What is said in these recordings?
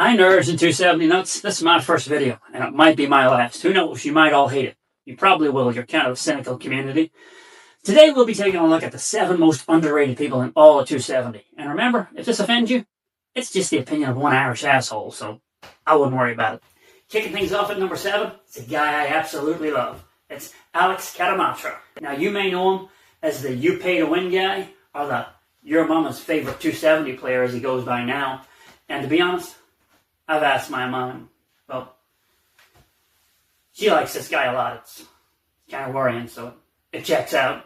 Hi nerds and 270 nuts. This is my first video, and it might be my last. Who knows? You might all hate it. You probably will. You're kind of a cynical community. Today we'll be taking a look at the 7 most underrated people in all of 270. And remember, if this offends you, it's just the opinion of one Irish asshole, so I wouldn't worry about it. Kicking things off at number 7, it's a guy I absolutely love. It's Alex Catamatra. Now you may know him as the you pay to win guy, or the your mama's favorite 270 player as he goes by now. And to be honest, I've asked my mom, well, she likes this guy a lot. It's kind of worrying, so it checks out.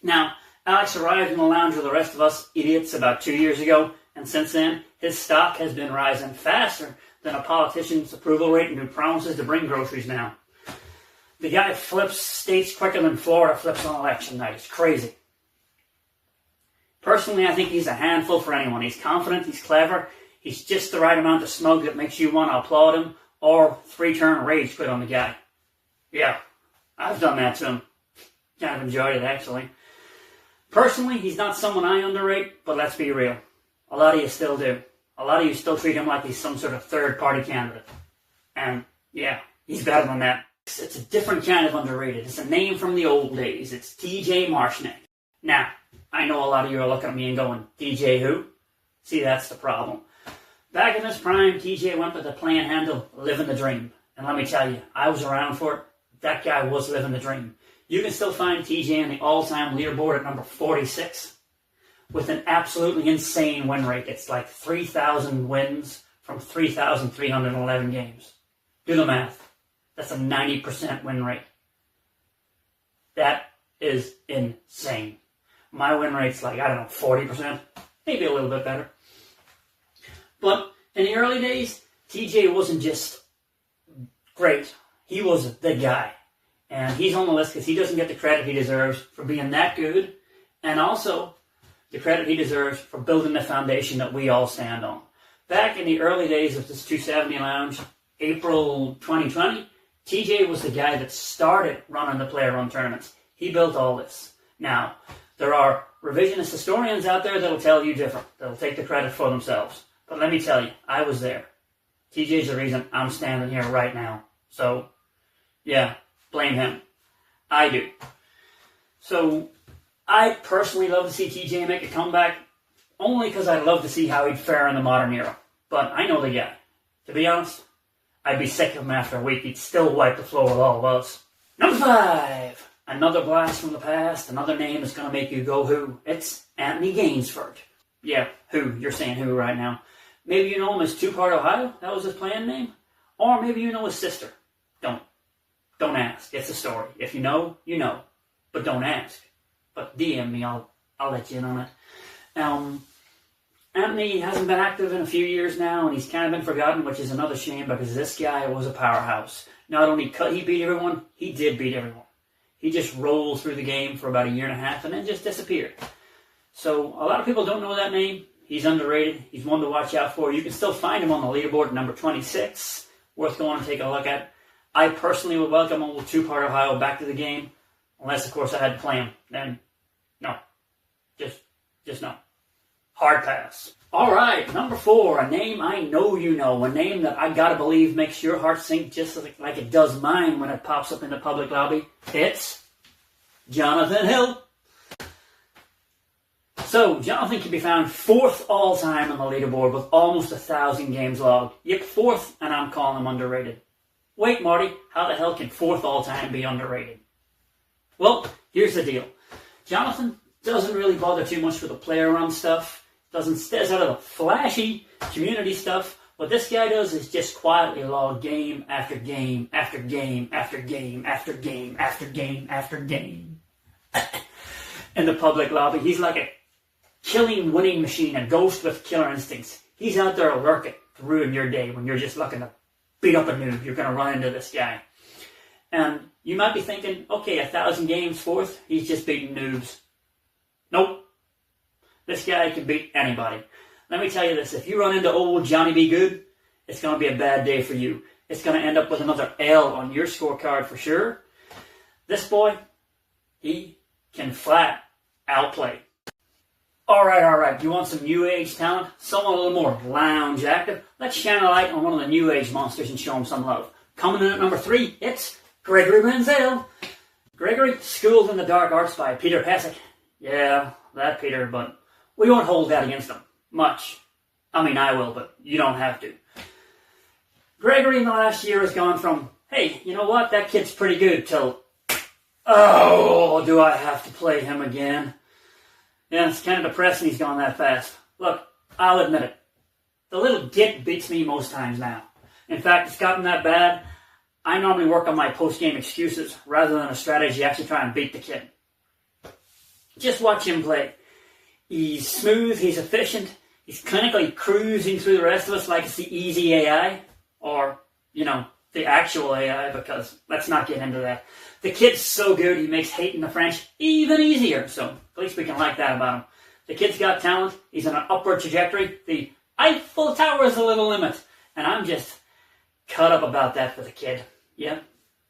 Now, Alex arrived in the lounge with the rest of us idiots about 2 years ago, and since then, his stock has been rising faster than a politician's approval rating who promises to bring groceries now. The guy flips states quicker than Florida flips on election night. It's crazy. Personally, I think he's a handful for anyone. He's confident, he's clever, he's just the right amount of smug that makes you want to applaud him or 3-turn rage quit on the guy. Yeah, I've done that to him. Kind of enjoyed it, actually. Personally, he's not someone I underrate, but let's be real. A lot of you still do. A lot of you still treat him like he's some sort of third-party candidate. And, yeah, he's better than that. It's a different kind of underrated. It's a name from the old days. It's TJ Marshnick. Now, I know a lot of you are looking at me and going, TJ who? See, that's the problem. Back in his prime, TJ went with the playing handle, living the dream. And let me tell you, I was around for it. That guy was living the dream. You can still find TJ on the all-time leaderboard at number 46 with an absolutely insane win rate. It's like 3,000 wins from 3,311 games. Do the math. That's a 90% win rate. That is insane. My win rate's like, 40%. Maybe a little bit better. But in the early days, TJ wasn't just great. He was the guy. And he's on the list because he doesn't get the credit he deserves for being that good. And also, the credit he deserves for building the foundation that we all stand on. Back in the early days of this 270 Lounge, April 2020, TJ was the guy that started running the player run tournaments. He built all this. Now, there are revisionist historians out there that will tell you different. They'll take the credit for themselves. But let me tell you, I was there. TJ's the reason I'm standing here right now. So, yeah, blame him. I do. So, I personally love to see TJ make a comeback, only because I'd love to see how he'd fare in the modern era. But I know the guy. To be honest, I'd be sick of him after a week. He'd still wipe the floor with all of us. Number 5. Another blast from the past. Another name that's going to make you go who. It's Anthony Gainsford. Yeah, who. You're saying who right now. Maybe you know him as Two-Part Ohio. That was his playing name. Or maybe you know his sister. Don't ask. It's a story. If you know, you know. But don't ask. But DM me. I'll let you in on it. Anthony hasn't been active in a few years now, and he's kind of been forgotten, which is another shame because this guy was a powerhouse. Not only could he beat everyone, he did beat everyone. He just rolled through the game for about a year and a half and then just disappeared. So a lot of people don't know that name. He's underrated. He's one to watch out for. You can still find him on the leaderboard at number 26. Worth going and taking a look at. I personally would welcome old Two-Part Ohio back to the game. Unless, of course, I had to play him. Then, no. Just no. Hard pass. All right, number 4. A name I know you know. A name that I gotta believe makes your heart sink just like it does mine when it pops up in the public lobby. It's Jonathan Hill. So, Jonathan can be found 4th all-time on the leaderboard with almost 1,000 games logged. Yep, 4th, and I'm calling him underrated. Wait, Marty, how the hell can 4th all-time be underrated? Well, here's the deal. Jonathan doesn't really bother too much with the player-run stuff. Stays out of the flashy community stuff. What this guy does is just quietly log game after game after game after game after game after game after game. In the public lobby, he's like a killing winning machine, a ghost with killer instincts. He's out there lurking to ruin your day when you're just looking to beat up a noob. You're going to run into this guy. And you might be thinking, okay, 1,000 games 4th, he's just beating noobs. Nope. This guy can beat anybody. Let me tell you this, if you run into old Johnny B. Good, it's going to be a bad day for you. It's going to end up with another L on your scorecard for sure. This boy, he can flat outplay. Alright. You want some new age talent? Someone a little more lounge active? Let's shine a light on one of the new age monsters and show them some love. Coming in at number 3, it's Gregory Renzel. Gregory, schooled in the dark arts by Peter Pasek. Yeah, that Peter, but we won't hold that against him. Much. I mean, I will, but you don't have to. Gregory in the last year has gone from, hey, you know what, that kid's pretty good, till, oh, do I have to play him again? Yeah, it's kind of depressing he's gone that fast. Look, I'll admit it. The little git beats me most times now. In fact, it's gotten that bad, I normally work on my post-game excuses rather than a strategy actually try and beat the kid. Just watch him play. He's smooth, he's efficient, he's clinically cruising through the rest of us like it's the easy AI. Or, the actual AI, because let's not get into that. The kid's so good, he makes hating the French even easier, so at least we can like that about him. The kid's got talent, he's on an upward trajectory, the Eiffel Tower is the little limit, and I'm just cut up about that for the kid. Yeah,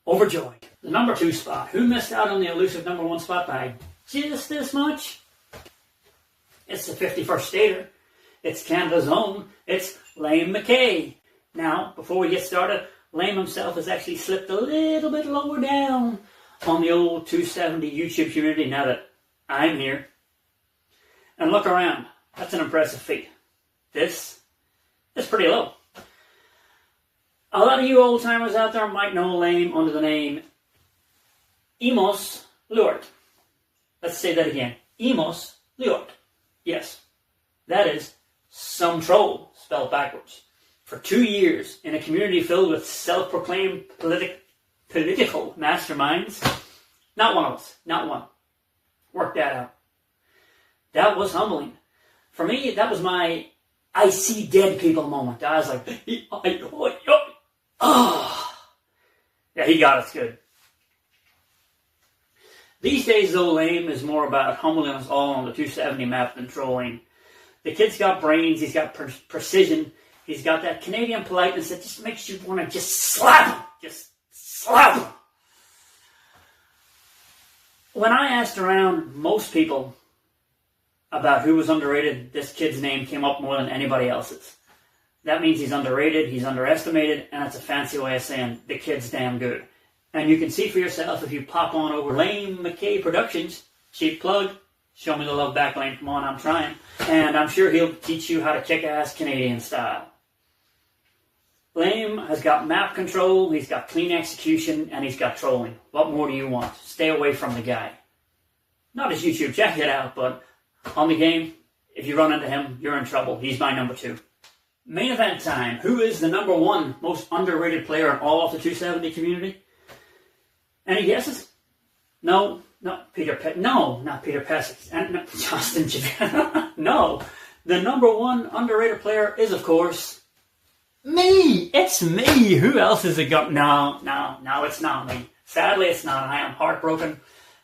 overjoyed. The number 2 spot, who missed out on the elusive number 1 spot by just this much? It's the 51st Stater, it's Canada's own, it's Liam McKay. Now, before we get started, Liam himself has actually slipped a little bit lower down on the old TwoSeventy YouTube community now that I'm here. And look around. That's an impressive feat. This is pretty low. A lot of you old-timers out there might know Liam under the name Emos Luart. Let's say that again. Emos Luart. Yes, that is some troll spelled backwards. For 2 years, in a community filled with self-proclaimed political masterminds, not one of us, not one. Work that out. That was humbling. For me, that was my I see dead people moment. I was like, oh. Yeah, he got us good. These days, though, Liam is more about humbling us all on the 270 map than trolling. The kid's got brains, he's got precision, he's got that Canadian politeness that just makes you want to just slap him. Just slap him. When I asked around most people about who was underrated, this kid's name came up more than anybody else's. That means he's underrated, he's underestimated, and that's a fancy way of saying the kid's damn good. And you can see for yourself if you pop on over Liam McKay Productions, cheap plug, show me the love back, Liam, come on, I'm trying. And I'm sure he'll teach you how to kick ass Canadian style. Liam has got map control, he's got clean execution, and he's got trolling. What more do you want? Stay away from the guy. Not his YouTube, check it out, but on the game, if you run into him, you're in trouble. He's my number 2. Main event time. Who is the number 1 most underrated player in all of the 270 community? Any guesses? No, not Peter Pasek. And no, Justin Japan. No, the number 1 underrated player is, of course, me. It's me. Who else is it got? No, it's not me. Sadly, it's not. I am heartbroken,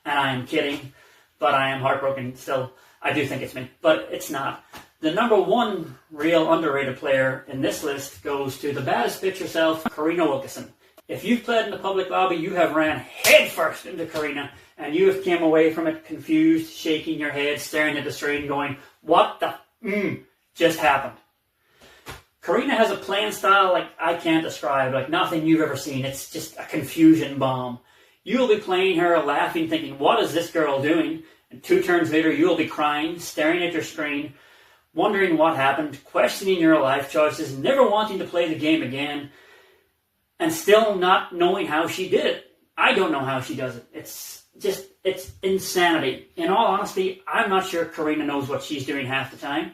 and I am kidding, but I am heartbroken still. I do think it's me, but it's not. The number 1 real underrated player in this list goes to the baddest bitch herself, Karina Wilkinson. If you've played in the public lobby, you have ran headfirst into Karina, and you have came away from it confused, shaking your head, staring at the screen, going, what the just happened? Karina has a playing style like I can't describe, like nothing you've ever seen. It's just a confusion bomb. You'll be playing her, laughing, thinking, what is this girl doing? And 2 turns later, you'll be crying, staring at your screen, wondering what happened, questioning your life choices, never wanting to play the game again, and still not knowing how she did it. I don't know how she does it. It's insanity. In all honesty, I'm not sure Karina knows what she's doing half the time,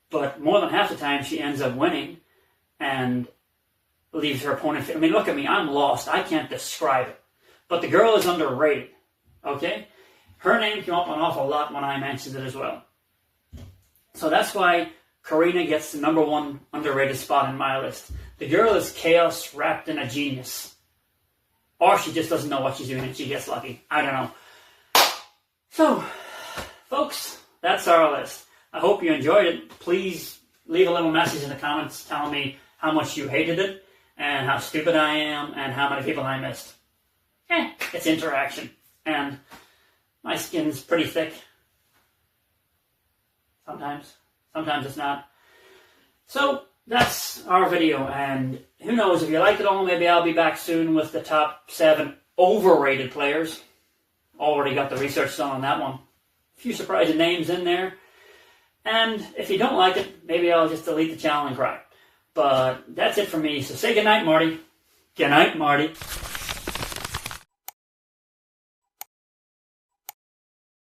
but more than half the time she ends up winning and leaves her opponent. I mean, look at me, I'm lost. I can't describe it. But the girl is underrated, okay? Her name came up an awful lot when I mentioned it as well. So that's why Karina gets the number 1 underrated spot in my list. The girl is chaos wrapped in a genius. Or she just doesn't know what she's doing and she gets lucky. I don't know. So, folks, that's our list. I hope you enjoyed it. Please leave a little message in the comments telling me how much you hated it and how stupid I am and how many people I missed. It's interaction. And my skin's pretty thick. Sometimes. Sometimes it's not. So, that's our video, and who knows, if you liked it all, maybe I'll be back soon with the top 7 overrated players. Already got the research done on that one. A few surprising names in there. And if you don't like it, maybe I'll just delete the channel and cry. But that's it for me, so say goodnight, Marty. Good night, Marty.